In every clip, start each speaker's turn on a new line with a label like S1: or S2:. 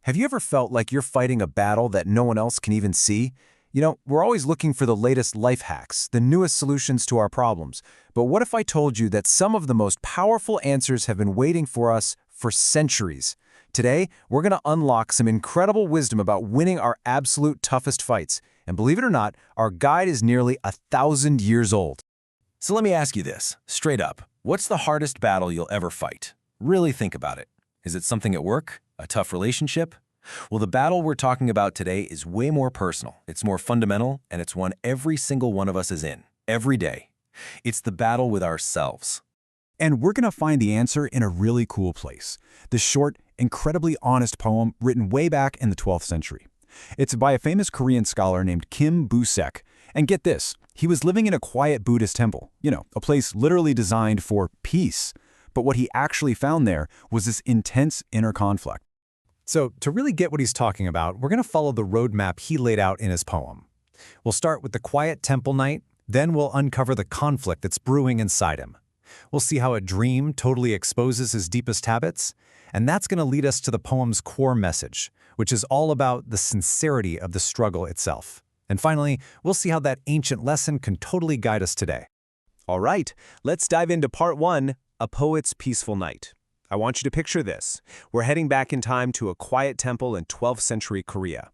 S1: Have you ever felt like you're fighting a battle that no one else can even see? We're always looking for the latest life hacks, the newest solutions to our problems. But what if I told you that some of the most powerful answers have been waiting for us for centuries? Today, we're going to unlock some incredible wisdom about winning our absolute toughest fights. And believe it or not, our guide is nearly 1,000 years old.
S2: So let me ask you this, straight up. What's the hardest battle you'll ever fight? Really think about it. Is it something at work? A tough relationship? Well, the battle we're talking about today is way more personal. It's more fundamental, and it's one every single one of us is in, every day. It's the battle with ourselves.
S3: And we're going to find the answer in a really cool place. This short, incredibly honest poem written way back in the 12th century. It's by a famous Korean scholar named Kim Bu-sik. And get this, he was living in a quiet Buddhist temple, a place literally designed for peace. But what he actually found there was this intense inner conflict.
S4: So, to really get what he's talking about, we're going to follow the roadmap he laid out in his poem. We'll start with the quiet temple night, then we'll uncover the conflict that's brewing inside him. We'll see how a dream totally exposes his deepest habits, and that's going to lead us to the poem's core message, which is all about the sincerity of the struggle itself. And finally, we'll see how that ancient lesson can totally guide us today.
S1: All right, let's dive into part 1, A Poet's Peaceful Night. I want you to picture this. We're heading back in time to a quiet temple in 12th century Korea.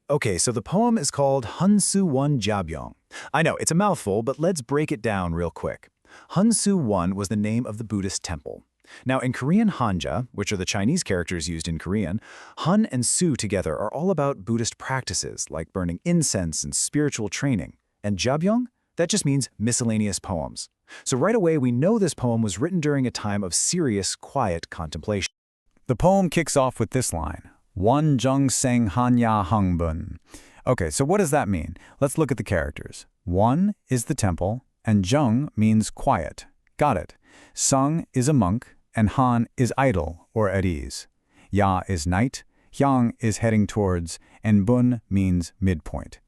S3: Okay, so the poem is called Hunsuyon Jabyoung. I know, it's a mouthful, but let's break it down real quick. Hunsu-won was the name of the Buddhist temple. Now, in Korean Hanja, which are the Chinese characters used in Korean, Hun and Su together are all about Buddhist practices like burning incense and spiritual training. And Jabyoung? That just means miscellaneous poems. So right away, we know this poem was written during a time of serious, quiet contemplation. The poem kicks off with this line, Won-jeong seung-han ya-hyang-bun. Okay, so what does that mean? Let's look at the characters. Won is the temple, and jeong means quiet. Got it. Seung is a monk, and han is idle or at ease. Ya is night, hyang is heading towards, and bun means midpoint.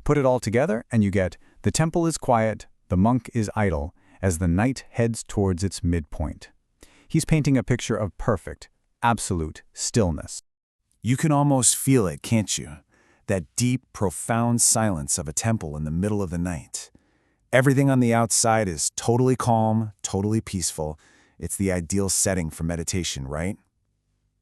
S3: Put it all together, and you get the temple is quiet, the monk is idle, as the night heads towards its midpoint. He's painting a picture of perfect, absolute stillness.
S1: You can almost feel it, can't you? That deep, profound silence of a temple in the middle of the night. Everything on the outside is totally calm, totally peaceful. It's the ideal setting for meditation, right?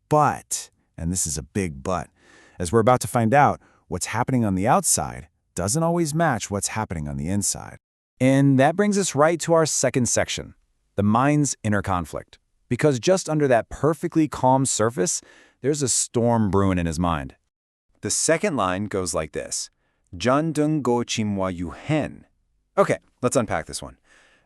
S1: But, and this is a big but, as we're about to find out, what's happening on the outside doesn't always match what's happening on the inside. And that brings us right to our second section, the mind's inner conflict. Because just under that perfectly calm surface, there's a storm brewing in his mind. The second line goes like this, Jan-deung go-chim wa-yu-heon. Okay, let's unpack this one.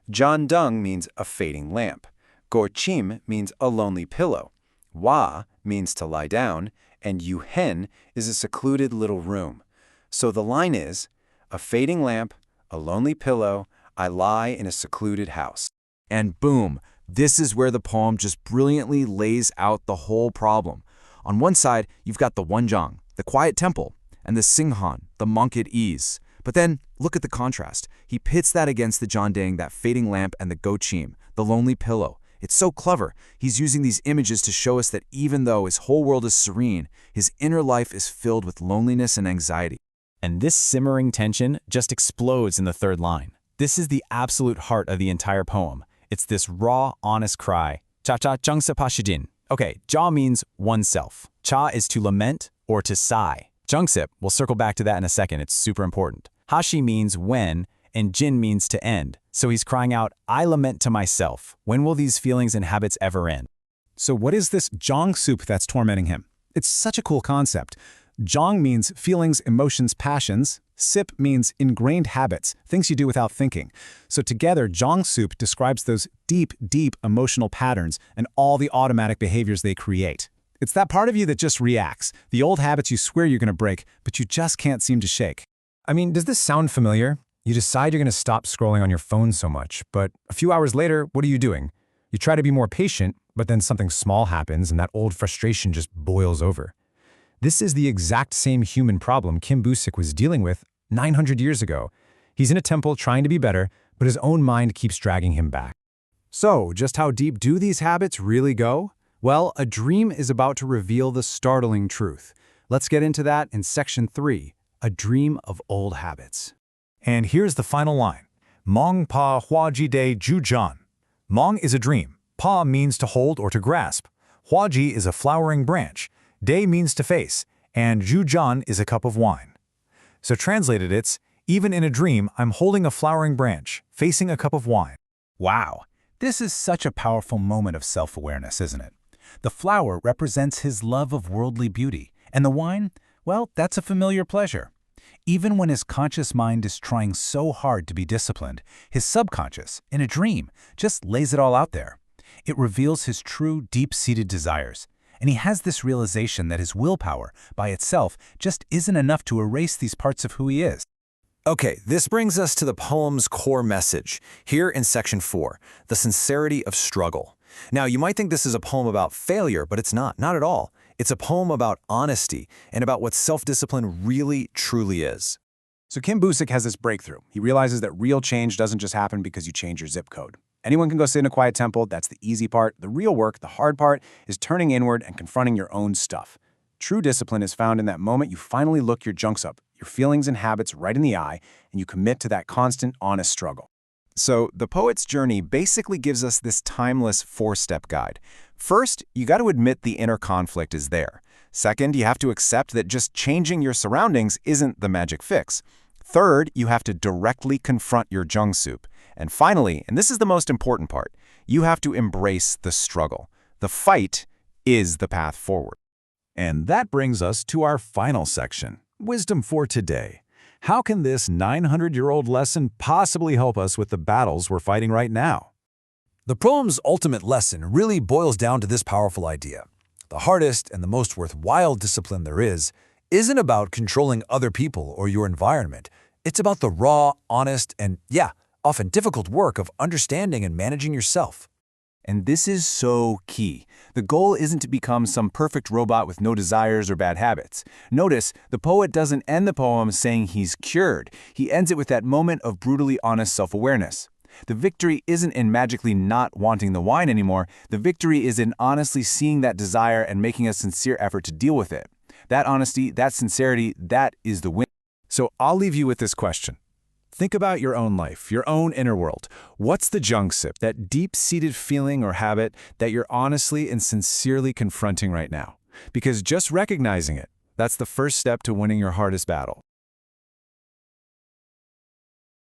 S1: Jan-deung means a fading lamp. Go-chim means a lonely pillow. Wa means to lie down, and yu-hen is a secluded little room. So the line is, a fading lamp, a lonely pillow, I lie in a secluded house. And boom, this is where the poem just brilliantly lays out the whole problem. On one side, you've got the Won-jeong, the quiet temple, and the seung-han, the monk at ease. But then, look at the contrast. He pits that against the Jan-deung, that fading lamp, and the go-chim, the lonely pillow. It's so clever. He's using these images to show us that even though his whole world is serene, his inner life is filled with loneliness and anxiety.
S4: And this simmering tension just explodes in the third line. This is the absolute heart of the entire poem. It's this raw, honest cry. Cha-cha jungsa pashijin. Okay, ja means oneself. Cha is to lament or to sigh. Jungsip, we'll circle back to that in a second, it's super important. Hashi means when, and jin means to end. So he's crying out, I lament to myself. When will these feelings and habits ever end? So what is this jong soup that's tormenting him? It's such a cool concept. Jong means feelings, emotions, passions. Sip means ingrained habits, things you do without thinking. So together, jong soup describes those deep, deep emotional patterns and all the automatic behaviors they create. It's that part of you that just reacts, the old habits you swear you're going to break, but you just can't seem to shake. I mean, does this sound familiar? You decide you're going to stop scrolling on your phone so much, but a few hours later, what are you doing? You try to be more patient, but then something small happens and that old frustration just boils over. This is the exact same human problem Kim Bu-sik was dealing with 900 years ago. He's in a temple trying to be better, but his own mind keeps dragging him back. So, just how deep do these habits really go? Well, a dream is about to reveal the startling truth. Let's get into that in section 3, a dream of old habits.
S3: And here's the final line. Mong pa huaji de jujan. Mong is a dream. Pa means to hold or to grasp. Huaji is a flowering branch. De means to face. And jujan is a cup of wine. So translated it's, even in a dream, I'm holding a flowering branch, facing a cup of wine.
S5: Wow, this is such a powerful moment of self-awareness, isn't it? The flower represents his love of worldly beauty, and the wine, well, that's a familiar pleasure. Even when his conscious mind is trying so hard to be disciplined, his subconscious, in a dream, just lays it all out there. It reveals his true, deep-seated desires, and he has this realization that his willpower, by itself, just isn't enough to erase these parts of who he is.
S2: Okay, this brings us to the poem's core message, here in section 4, the sincerity of struggle. Now, you might think this is a poem about failure, but it's not at all. It's a poem about honesty and about what self-discipline really, truly is.
S1: So Kim Bu-sik has this breakthrough. He realizes that real change doesn't just happen because you change your zip code. Anyone can go sit in a quiet temple, that's the easy part. The real work, the hard part, is turning inward and confronting your own stuff. True discipline is found in that moment you finally look your junks up, your feelings and habits right in the eye, and you commit to that constant, honest struggle. So the poet's journey basically gives us this timeless 4-step guide. First, you got to admit the inner conflict is there. Second, you have to accept that just changing your surroundings isn't the magic fix. Third, you have to directly confront your jung soup. And finally, and this is the most important part, you have to embrace the struggle. The fight is the path forward.
S6: And that brings us to our final section, Wisdom for Today. How can this 900-year-old lesson possibly help us with the battles we're fighting right now?
S7: The poem's ultimate lesson really boils down to this powerful idea. The hardest and the most worthwhile discipline there isn't about controlling other people or your environment. It's about the raw, honest, and often difficult work of understanding and managing yourself.
S1: And this is so key. The goal isn't to become some perfect robot with no desires or bad habits. Notice, the poet doesn't end the poem saying he's cured. He ends it with that moment of brutally honest self-awareness. The victory isn't in magically not wanting the wine anymore. The victory is in honestly seeing that desire and making a sincere effort to deal with it. That honesty, that sincerity, that is the win. So I'll leave you with this question. Think about your own life, your own inner world. What's the jung sip, that deep-seated feeling or habit that you're honestly and sincerely confronting right now? Because just recognizing it, that's the first step to winning your hardest battle.